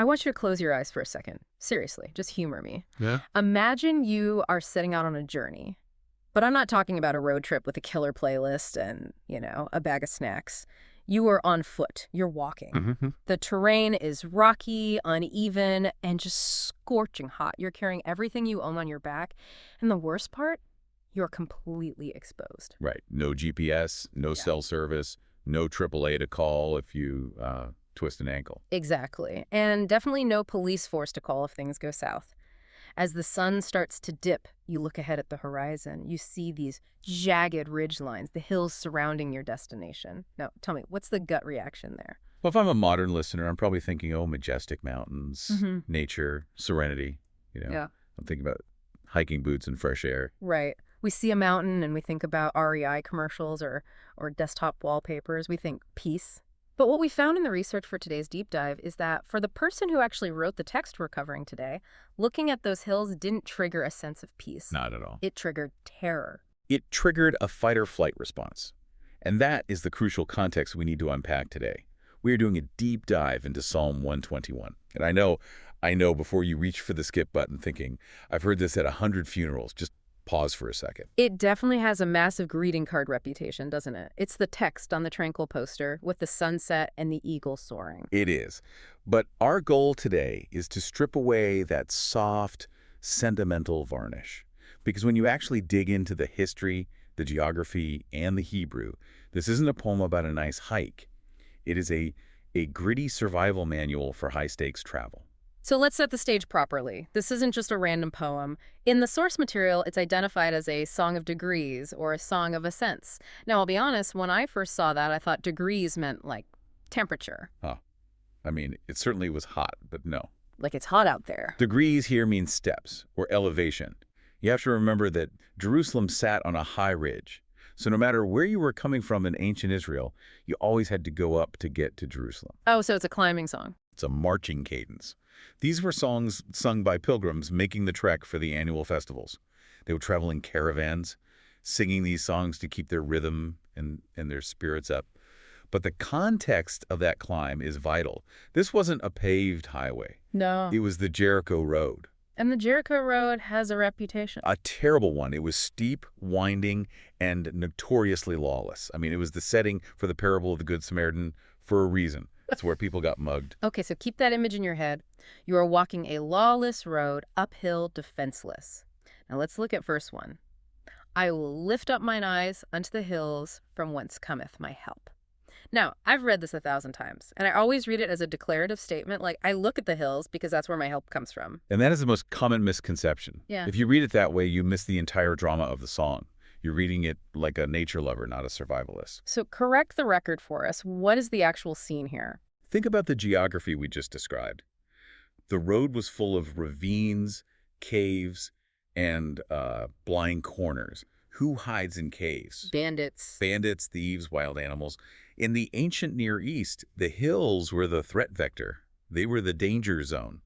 I want you to close your eyes for a second. Seriously, just humor me. Yeah. Imagine you are setting out on a journey. But I'm not talking about a road trip with a killer playlist and, a bag of snacks. You are on foot. You're walking. Mm-hmm. The terrain is rocky, uneven, and just scorching hot. You're carrying everything you own on your back. And the worst part, you're completely exposed. Right. No GPS, no cell service, no AAA to call if you twist an ankle. Exactly. And definitely no police force to call if things go south. As the sun starts to dip, you look ahead at the horizon. You see these jagged ridge lines, the hills surrounding your destination. Now, tell me, what's the gut reaction there? Well, if I'm a modern listener, I'm probably thinking, oh, majestic mountains, Mm-hmm. nature, serenity. Yeah. I'm thinking about hiking boots and fresh air. Right. We see a mountain and we think about REI commercials or desktop wallpapers. We think peace. But what we found in the research for today's deep dive is that for the person who actually wrote the text we're covering today, looking at those hills didn't trigger a sense of peace. Not at all. It triggered terror. It triggered a fight-or-flight response. And that is the crucial context we need to unpack today. We are doing a deep dive into Psalm 121. And I know before you reach for the skip button thinking, I've heard this at 100 funerals. Just pause for a second. It definitely has a massive greeting card reputation, doesn't it? It's the text on the tranquil poster with the sunset and the eagle soaring. It is. But our goal today is to strip away that soft, sentimental varnish. Because when you actually dig into the history, the geography, and the Hebrew, this isn't a poem about a nice hike. It is a gritty survival manual for high-stakes travel. So let's set the stage properly. This isn't just a random poem. In the source material, it's identified as a song of degrees or a song of ascents. Now, I'll be honest, when I first saw that, I thought degrees meant, like, temperature. Huh. I mean, it certainly was hot, but no. Like it's hot out there. Degrees here means steps or elevation. You have to remember that Jerusalem sat on a high ridge. So no matter where you were coming from in ancient Israel, you always had to go up to get to Jerusalem. Oh, so it's a climbing song. It's a marching cadence. These were songs sung by pilgrims making the trek for the annual festivals. They would travel in caravans, singing these songs to keep their rhythm and their spirits up. But the context of that climb is vital. This wasn't a paved highway. No. It was the Jericho Road. And the Jericho Road has a reputation. A terrible one. It was steep, winding, and notoriously lawless. I mean, it was the setting for the parable of the Good Samaritan for a reason. That's where people got mugged. Okay, so keep that image in your head. You are walking a lawless road, uphill, defenseless. Now let's look at verse 1. I will lift up mine eyes unto the hills, from whence cometh my help. Now, I've read this 1,000 times, and I always read it as a declarative statement, like I look at the hills because that's where my help comes from. And that is the most common misconception. Yeah. If you read it that way, you miss the entire drama of the song. You're reading it like a nature lover, not a survivalist. So correct the record for us. What is the actual scene here? Think about the geography we just described. The road was full of ravines, caves, and blind corners. Who hides in caves? Bandits. Bandits, thieves, wild animals. In the ancient Near East, the hills were the threat vector. They were the danger zone.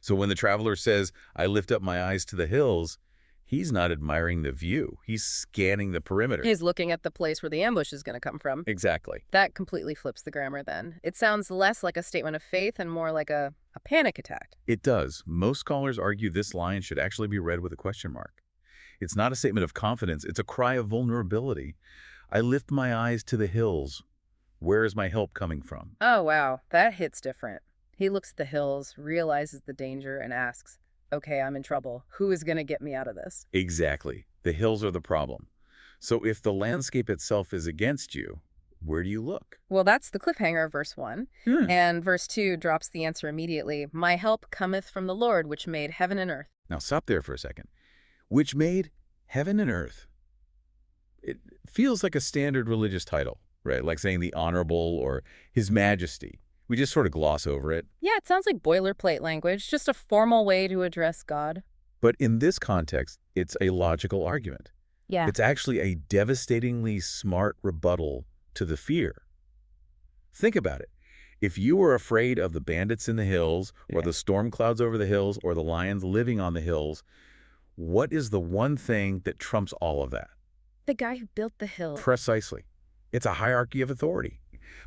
So when the traveler says, I lift up my eyes to the hills, he's not admiring the view. He's scanning the perimeter. He's looking at the place where the ambush is going to come from. Exactly. That completely flips the grammar then. It sounds less like a statement of faith and more like a panic attack. It does. Most scholars argue this line should actually be read with a question mark. It's not a statement of confidence. It's a cry of vulnerability. I lift my eyes to the hills. Where is my help coming from? Oh, wow. That hits different. He looks at the hills, realizes the danger, and asks, okay, I'm in trouble. Who is going to get me out of this? Exactly. The hills are the problem. So if the landscape itself is against you, where do you look? Well, that's the cliffhanger of verse 1. And verse 2 drops the answer immediately. My help cometh from the Lord, which made heaven and earth. Now stop there for a second. Which made heaven and earth. It feels like a standard religious title, right? Like saying the honorable or his majesty. We just sort of gloss over it. Yeah, it sounds like boilerplate language, just a formal way to address God. But in this context, it's a logical argument. Yeah. It's actually a devastatingly smart rebuttal to the fear. Think about it. If you were afraid of the bandits in the hills, or the storm clouds over the hills, or the lions living on the hills, what is the one thing that trumps all of that? The guy who built the hill. Precisely. It's a hierarchy of authority.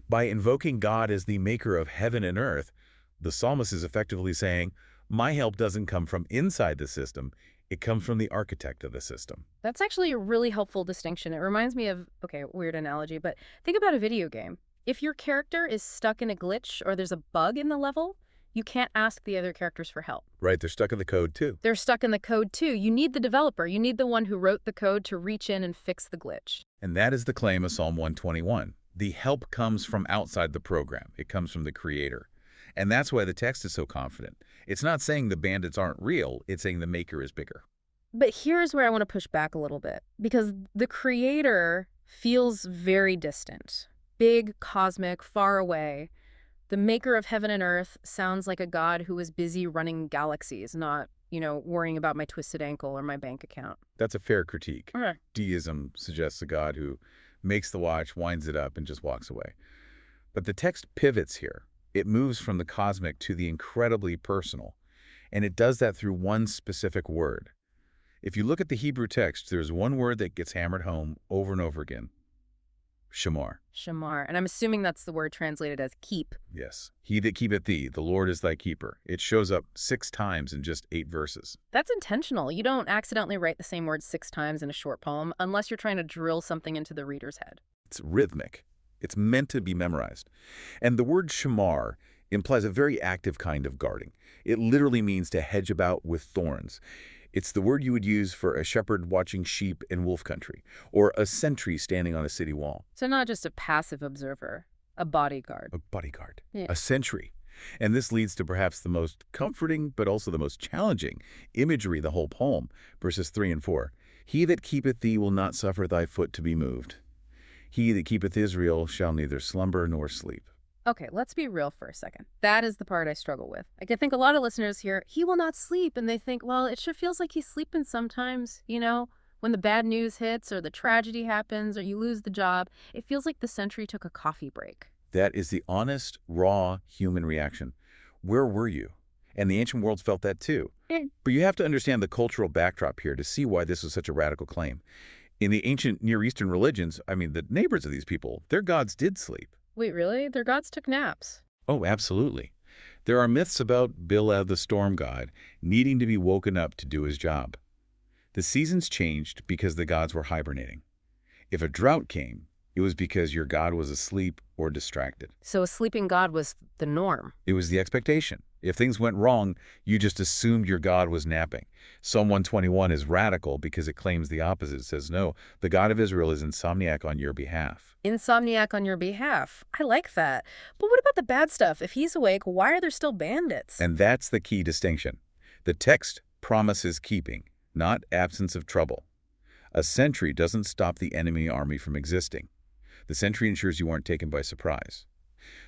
By invoking God as the maker of heaven and earth, The psalmist is effectively saying, my help doesn't come from inside the system, it comes from the architect of the system. That's actually a really helpful distinction. It reminds me of, okay, weird analogy, but think about a video game. If your character is stuck in a glitch or there's a bug in the level, you can't ask the other characters for help. Right, they're stuck in the code too. They're stuck in the code too. You need the developer. You need the one who wrote the code to reach in and fix the glitch. And that is the claim of Psalm 121. The help comes from outside the program. It comes from the creator. And that's why the text is so confident. It's not saying the bandits aren't real, it's saying the maker is bigger. But here's where I want to push back a little bit, because the creator feels very distant, big, cosmic, far away. The maker of heaven and earth sounds like a god who is busy running galaxies, not, worrying about my twisted ankle or my bank account. That's a fair critique. Okay. Deism suggests a god who makes the watch, winds it up, and just walks away. But the text pivots here. It moves from the cosmic to the incredibly personal, and it does that through one specific word. If you look at the Hebrew text, there's one word that gets hammered home over and over again. Shamar. Shamar. And I'm assuming that's the word translated as keep. Yes. He that keepeth thee, the Lord is thy keeper. It shows up 6 times in just 8 verses. That's intentional. You don't accidentally write the same word 6 times in a short poem unless you're trying to drill something into the reader's head. It's rhythmic. It's meant to be memorized. And the word shamar implies a very active kind of guarding. It literally means to hedge about with thorns. It's the word you would use for a shepherd watching sheep in wolf country, or a sentry standing on a city wall. So not just a passive observer, a bodyguard. A bodyguard. Yeah. A sentry. And this leads to perhaps the most comforting, but also the most challenging imagery of the whole poem, verses 3 and 4. He that keepeth thee will not suffer thy foot to be moved. He that keepeth Israel shall neither slumber nor sleep. Okay, let's be real for a second. That is the part I struggle with. I think a lot of listeners hear, he will not sleep, and they think, well, it sure feels like he's sleeping sometimes, when the bad news hits or the tragedy happens or you lose the job. It feels like the sentry took a coffee break. That is the honest, raw human reaction. Where were you? And the ancient worlds felt that too. But you have to understand the cultural backdrop here to see why this was such a radical claim. In the ancient Near Eastern religions, the neighbors of these people, their gods did sleep. Wait, really? Their gods took naps? Oh, absolutely. There are myths about Bil'ad, the storm god, needing to be woken up to do his job. The seasons changed because the gods were hibernating. If a drought came, it was because your god was asleep or distracted. So a sleeping god was the norm. It was the expectation. If things went wrong, you just assumed your god was napping. Psalm 121 is radical because it claims the opposite. It says, no, the God of Israel is insomniac on your behalf. Insomniac on your behalf. I like that. But what about the bad stuff? If he's awake, why are there still bandits? And that's the key distinction. The text promises keeping, not absence of trouble. A sentry doesn't stop the enemy army from existing. The sentry ensures you aren't taken by surprise.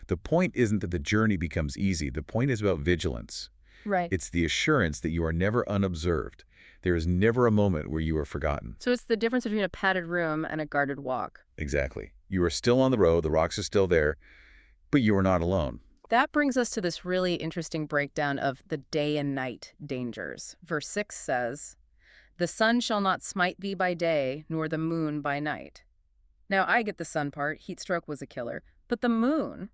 The point isn't that the journey becomes easy. The point is about vigilance. Right. It's the assurance that you are never unobserved. There is never a moment where you are forgotten. So it's the difference between a padded room and a guarded walk. Exactly. You are still on the road, the rocks are still there, but you are not alone. That brings us to this really interesting breakdown of the day and night dangers. Verse 6 says, "The sun shall not smite thee by day, nor the moon by night." Now, I get the sun part. Heat stroke was a killer. But the moon,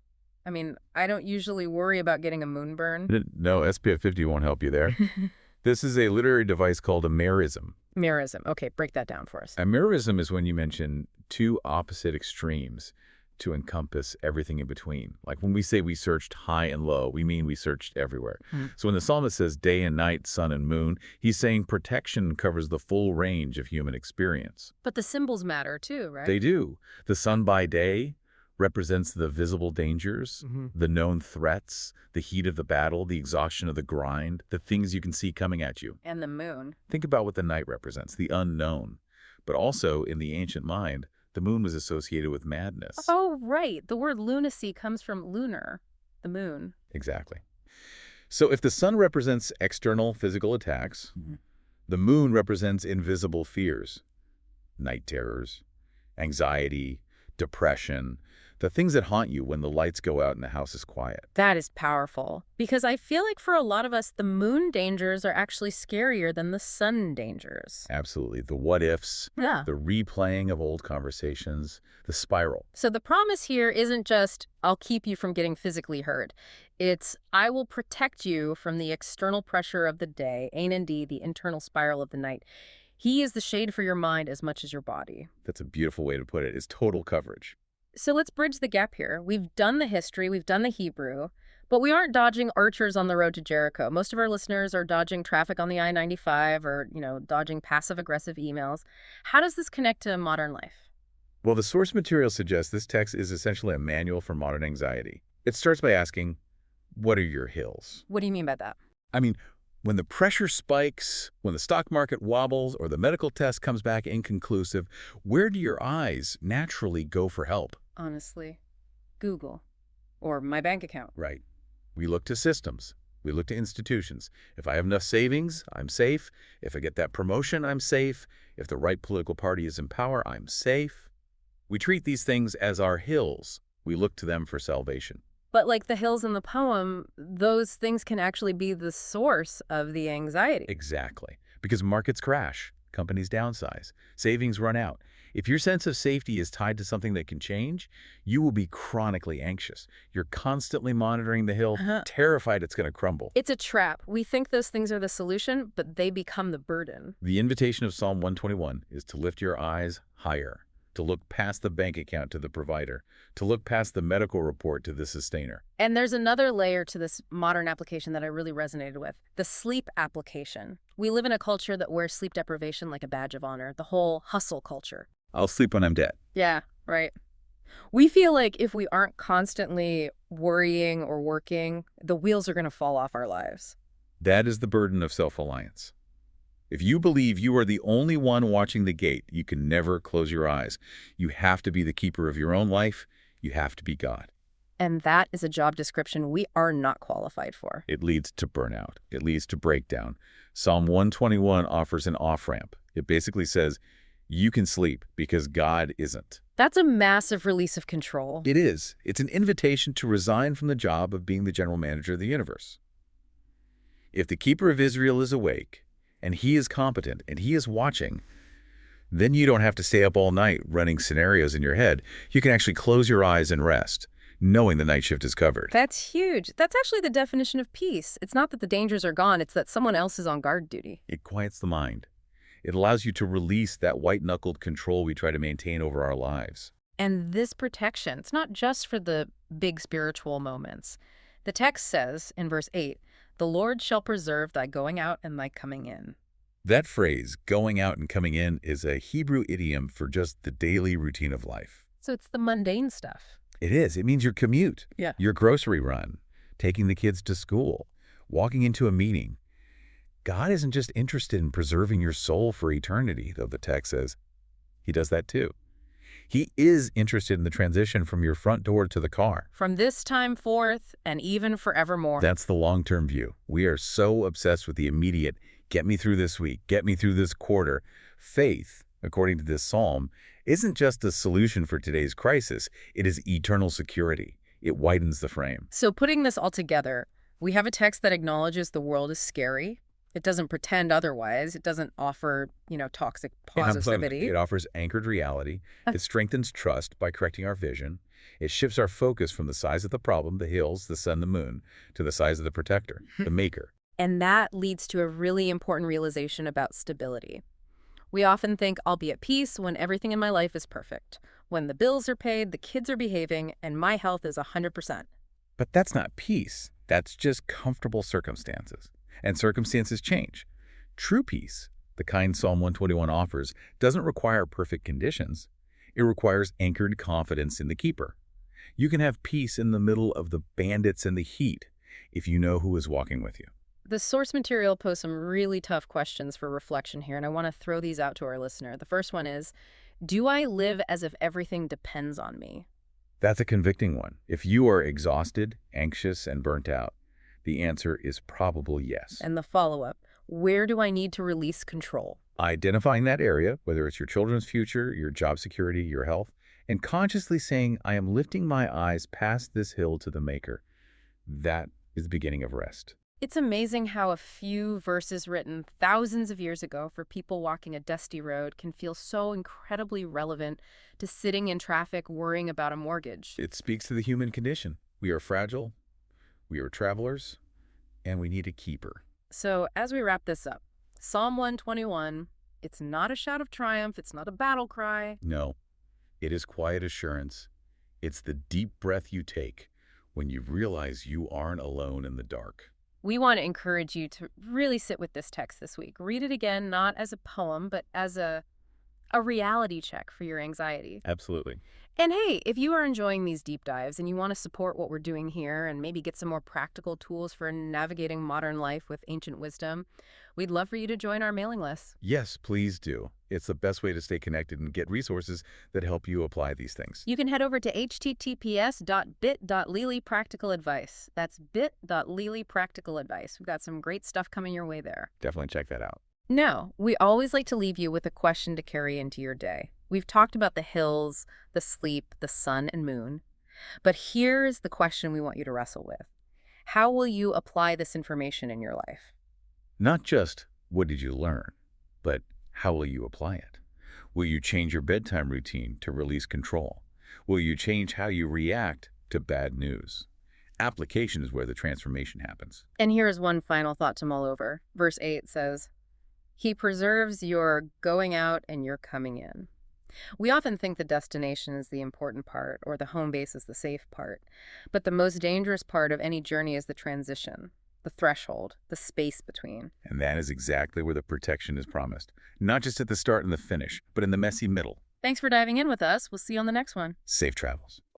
I don't usually worry about getting a moonburn. No, SPF 50 won't help you there. This is a literary device called a merism. Merism. Okay, break that down for us. A merism is when you mention 2 opposite extremes to encompass everything in between. Like when we say we searched high and low, we mean we searched everywhere. So when the psalmist says day and night, sun and moon, he's saying protection covers the full range of human experience. But the symbols matter too, right? They do. The sun by day represents the visible dangers, the known threats, the heat of the battle, the exhaustion of the grind, the things you can see coming at you. And the moon. Think about what the night represents, the unknown. But also, in the ancient mind, the moon was associated with madness. Oh, right. The word lunacy comes from lunar, the moon. Exactly. So if the sun represents external physical attacks, the moon represents invisible fears, night terrors, anxiety, depression, The things that haunt you when the lights go out and the house is quiet. That is powerful, because I feel like for a lot of us, the moon dangers are actually scarier than the sun dangers. Absolutely. The what ifs, Yeah. the replaying of old conversations, the spiral. So the promise here isn't just, I'll keep you from getting physically hurt. It's, I will protect you from the external pressure of the day, and indeed the internal spiral of the night. He is the shade for your mind as much as your body. That's a beautiful way to put it, is total coverage. So let's bridge the gap here. We've done the history, we've done the Hebrew, but we aren't dodging archers on the road to Jericho. Most of our listeners are dodging traffic on the I-95 or, dodging passive-aggressive emails. How does this connect to modern life? Well, the source material suggests this text is essentially a manual for modern anxiety. It starts by asking, what are your hills? What do you mean by that? I mean, when the pressure spikes, when the stock market wobbles, or the medical test comes back inconclusive, where do your eyes naturally go for help? Honestly, Google or my bank account. Right. We look to systems. We look to institutions. If I have enough savings, I'm safe. If I get that promotion, I'm safe. If the right political party is in power, I'm safe. We treat these things as our hills. We look to them for salvation. But like the hills in the poem, those things can actually be the source of the anxiety. Exactly. Because markets crash, companies downsize, savings run out. If your sense of safety is tied to something that can change, you will be chronically anxious. You're constantly monitoring the hill, terrified it's going to crumble. It's a trap. We think those things are the solution, but they become the burden. The invitation of Psalm 121 is to lift your eyes higher, to look past the bank account to the provider, to look past the medical report to the sustainer. And there's another layer to this modern application that I really resonated with, the sleep application. We live in a culture that wears sleep deprivation like a badge of honor, the whole hustle culture. I'll sleep when I'm dead. Yeah, right. We feel like if we aren't constantly worrying or working, the wheels are going to fall off our lives. That is the burden of self-reliance. If you believe you are the only one watching the gate, you can never close your eyes. You have to be the keeper of your own life. You have to be God. And that is a job description we are not qualified for. It leads to burnout. It leads to breakdown. Psalm 121 offers an off-ramp. It basically says, you can sleep because God isn't. That's a massive release of control. It is. It's an invitation to resign from the job of being the general manager of the universe. If the keeper of Israel is awake, and he is competent, and he is watching, then you don't have to stay up all night running scenarios in your head. You can actually close your eyes and rest, knowing the night shift is covered. That's huge. That's actually the definition of peace. It's not that the dangers are gone, it's that someone else is on guard duty. It quiets the mind. It allows you to release that white-knuckled control we try to maintain over our lives. And this protection, it's not just for the big spiritual moments. The text says in verse 8, the Lord shall preserve thy going out and thy coming in. That phrase, going out and coming in, is a Hebrew idiom for just the daily routine of life. So it's the mundane stuff. It is. It means your commute, Yeah. your grocery run, taking the kids to school, walking into a meeting. God isn't just interested in preserving your soul for eternity, though the text says he does that too. He is interested in the transition from your front door to the car. From this time forth and even forevermore. That's the long-term view. We are so obsessed with the immediate, get me through this week, get me through this quarter. Faith, according to this psalm, isn't just a solution for today's crisis. It is eternal security. It widens the frame. So putting this all together, we have a text that acknowledges the world is scary. It doesn't pretend otherwise. It doesn't offer, toxic positivity. It offers anchored reality. It strengthens trust by correcting our vision. It shifts our focus from the size of the problem, the hills, the sun, the moon, to the size of the protector, the maker. And that leads to a really important realization about stability. We often think I'll be at peace when everything in my life is perfect, when the bills are paid, the kids are behaving, and my health is 100%. But that's not peace. That's just comfortable circumstances. And circumstances change. True peace, the kind Psalm 121 offers, doesn't require perfect conditions. It requires anchored confidence in the keeper. You can have peace in the middle of the bandits and the heat if you know who is walking with you. The source material poses some really tough questions for reflection here, and I want to throw these out to our listener. The first one is, do I live as if everything depends on me? That's a convicting one. If you are exhausted, anxious, and burnt out, the answer is probably yes. And the follow-up, where do I need to release control? Identifying that area, whether it's your children's future, your job security, your health, And consciously saying, I am lifting my eyes past this hill to the Maker. That is the beginning of rest. It's amazing how a few verses written thousands of years ago for people walking a dusty road can feel so incredibly relevant to sitting in traffic worrying about a mortgage. It speaks to the human condition. We are fragile, we are travelers, and we need a keeper. So as we wrap this up, Psalm 121, it's not a shout of triumph, it's not a battle cry. No, it is quiet assurance. It's the deep breath you take when you realize you aren't alone in the dark. We want to encourage you to really sit with this text this week. Read it again, not as a poem, but as a reality check for your anxiety. Absolutely. And hey, if you are enjoying these deep dives and you want to support what we're doing here and maybe get some more practical tools for navigating modern life with ancient wisdom, we'd love for you to join our mailing list. Yes, please do. It's the best way to stay connected and get resources that help you apply these things. You can head over to https://bit.ly practical advice. That's bit.ly practical advice. We've got some great stuff coming your way there. Definitely check that out. Now, we always like to leave you with a question to carry into your day. We've talked about the hills, the sleep, the sun and moon. But here's the question we want you to wrestle with. How will you apply this information in your life? Not just what did you learn, but how will you apply it? Will you change your bedtime routine to release control? Will you change how you react to bad news? Application is where the transformation happens. And here is one final thought to mull over. Verse 8 says, He preserves your going out and your coming in. We often think the destination is the important part or the home base is the safe part. But the most dangerous part of any journey is the transition, the threshold, the space between. And that is exactly where the protection is promised. Not just at the start and the finish, but in the messy middle. Thanks for diving in with us. We'll see you on the next one. Safe travels.